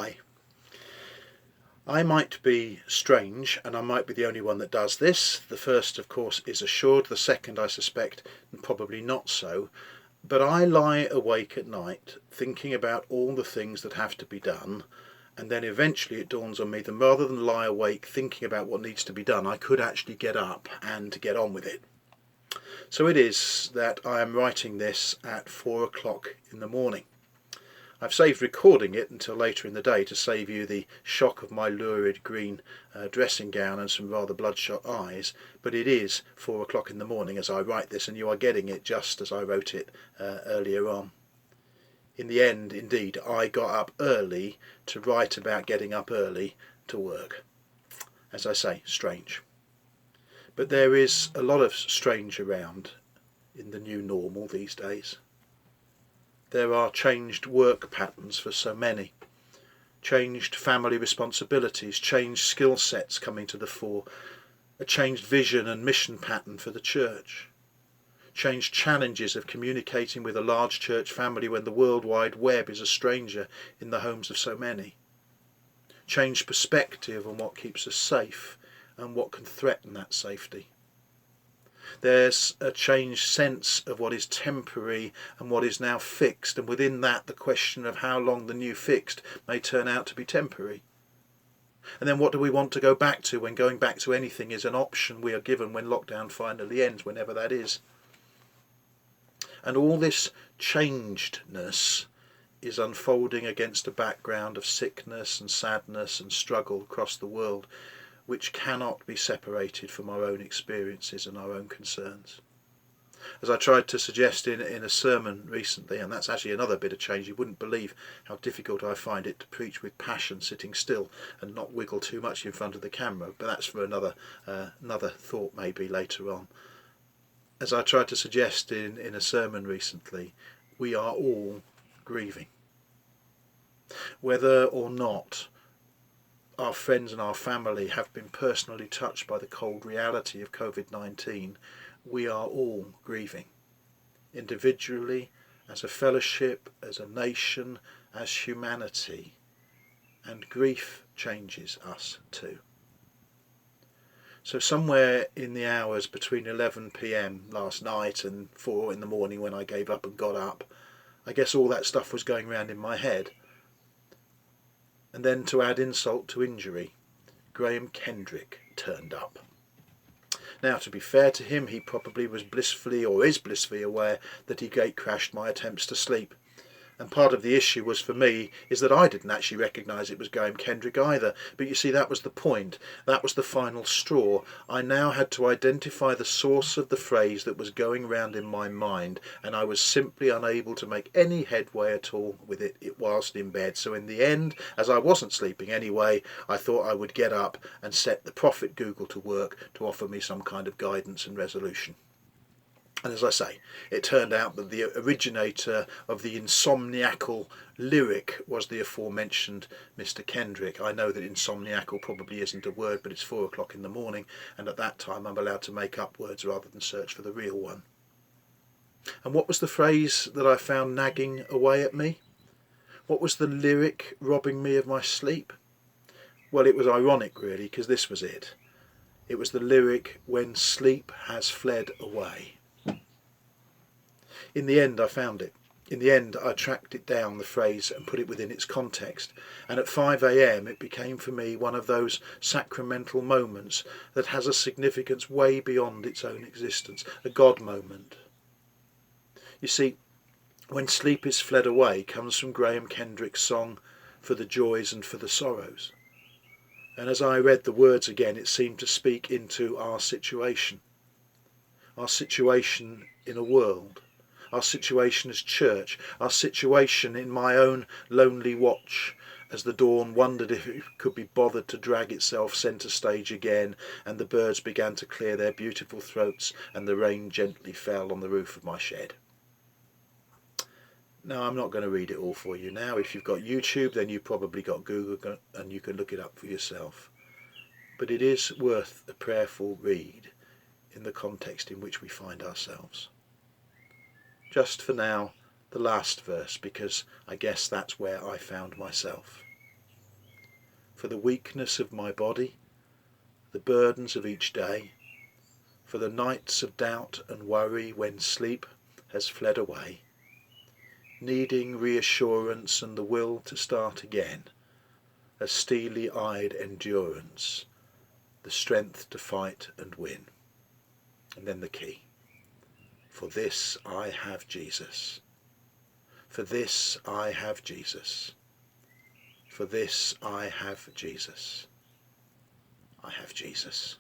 Hi. I might be strange, and I might be the only one that does this. The first, of course, is assured. The second, I suspect, and probably not so. But I lie awake at night thinking about all the things that have to be done, and then eventually it dawns on me that rather than lie awake thinking about what needs to be done, I could actually get up and get on with it. So it is that I am writing this at 4 o'clock in the morning. I've saved recording it until later in the day to save you the shock of my lurid green dressing gown and some rather bloodshot eyes, but it is 4 o'clock in the morning as I write this, and you are getting it just as I wrote it earlier on. In the end, indeed, I got up early to write about getting up early to work. As I say, strange. But there is a lot of strange around in the new normal these days. There are changed work patterns for so many, changed family responsibilities, changed skill sets coming to the fore, a changed vision and mission pattern for the church, changed challenges of communicating with a large church family when the World Wide Web is a stranger in the homes of so many, changed perspective on what keeps us safe and what can threaten that safety. There's a changed sense of what is temporary and what is now fixed, and within that the question of how long the new fixed may turn out to be temporary. And then what do we want to go back to when going back to anything is an option we are given when lockdown finally ends, whenever that is. And all this changedness is unfolding against a background of sickness and sadness and struggle across the world, which cannot be separated from our own experiences and our own concerns. As I tried to suggest in a sermon recently, and that's actually another bit of change, you wouldn't believe how difficult I find it to preach with passion sitting still and not wiggle too much in front of the camera, but that's for another thought maybe later on. As I tried to suggest in a sermon recently, we are all grieving. Whether or not our friends and our family have been personally touched by the cold reality of COVID-19, we are all grieving. Individually, as a fellowship, as a nation, as humanity. And grief changes us too. So somewhere in the hours between 11 p.m. last night and 4 in the morning when I gave up and got up, I guess all that stuff was going round in my head. And then to add insult to injury, Graham Kendrick turned up. Now, to be fair to him, he probably was blissfully or is blissfully aware that he gate-crashed my attempts to sleep. And part of the issue was for me is that I didn't actually recognise it was Graham Kendrick either. But you see, that was the point. That was the final straw. I now had to identify the source of the phrase that was going round in my mind, and I was simply unable to make any headway at all with it whilst in bed. So in the end, as I wasn't sleeping anyway, I thought I would get up and set the prophet Google to work to offer me some kind of guidance and resolution. And as I say, it turned out that the originator of the insomniacal lyric was the aforementioned Mr. Kendrick. I know that insomniacal probably isn't a word, but it's 4 o'clock in the morning, and at that time I'm allowed to make up words rather than search for the real one. And what was the phrase that I found nagging away at me? What was the lyric robbing me of my sleep? Well, it was ironic really, because this was it. It was the lyric, "When sleep has fled away." In the end I found it. In the end I tracked it down, the phrase, and put it within its context. And at 5 a.m. it became for me one of those sacramental moments that has a significance way beyond its own existence, a God moment. You see, "When sleep is fled away" comes from Graham Kendrick's song "For the Joys and for the Sorrows." And as I read the words again, it seemed to speak into our situation in a world. Our situation as church, our situation in my own lonely watch as the dawn wondered if it could be bothered to drag itself centre stage again, and the birds began to clear their beautiful throats and the rain gently fell on the roof of my shed. Now, I'm not going to read it all for you now. If you've got YouTube, then you've probably got Google and you can look it up for yourself. But it is worth a prayerful read in the context in which we find ourselves. Just for now, the last verse, because I guess that's where I found myself. for the weakness of my body, the burdens of each day, for the nights of doubt and worry when sleep has fled away, needing reassurance and the will to start again, a steely-eyed endurance, the strength to fight and win. And then the key. For this I have Jesus. For this I have Jesus. For this I have Jesus. I have Jesus.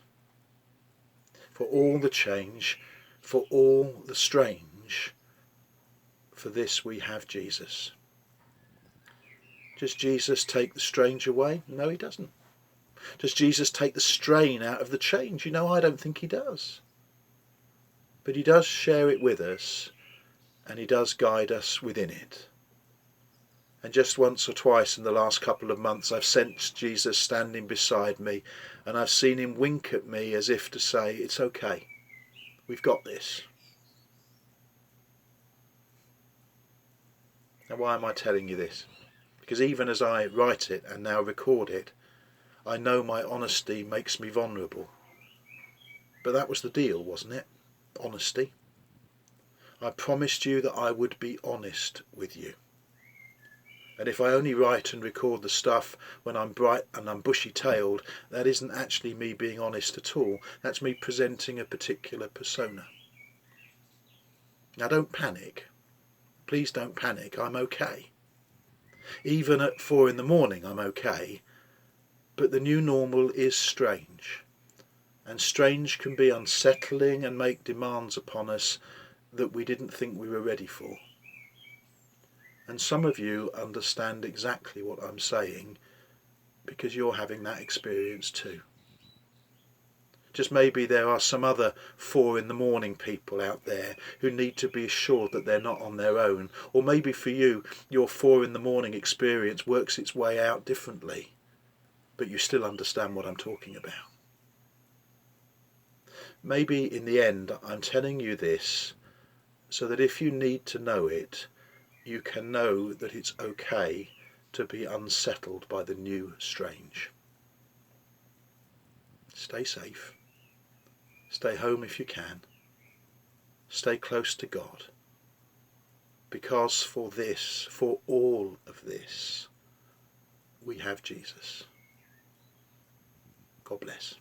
For all the change, for all the strange, for this we have Jesus. Does Jesus take the strange away? No, he doesn't. Does Jesus take the strain out of the change? You know, I don't think he does. But he does share it with us, and he does guide us within it. And just once or twice in the last couple of months I've sensed Jesus standing beside me, and I've seen him wink at me as if to say, it's okay, we've got this. Now why am I telling you this? Because even as I write it and now record it, I know my honesty makes me vulnerable. But that was the deal, wasn't it? Honesty. I promised you that I would be honest with you. And if I only write and record the stuff when I'm bright and I'm bushy-tailed, that isn't actually me being honest at all. That's me presenting a particular persona. Now don't panic. Please don't panic. I'm okay. Even at 4 a.m, I'm okay. But the new normal is strange. And strange can be unsettling and make demands upon us that we didn't think we were ready for. And some of you understand exactly what I'm saying because you're having that experience too. Just maybe there are some other 4 a.m. people out there who need to be assured that they're not on their own. Or maybe for you, your 4 a.m. experience works its way out differently, but you still understand what I'm talking about. Maybe in the end I'm telling you this so that if you need to know it, you can know that it's okay to be unsettled by the new strange. Stay safe. Stay home if you can. Stay close to God. Because for this, for all of this, we have Jesus. God bless.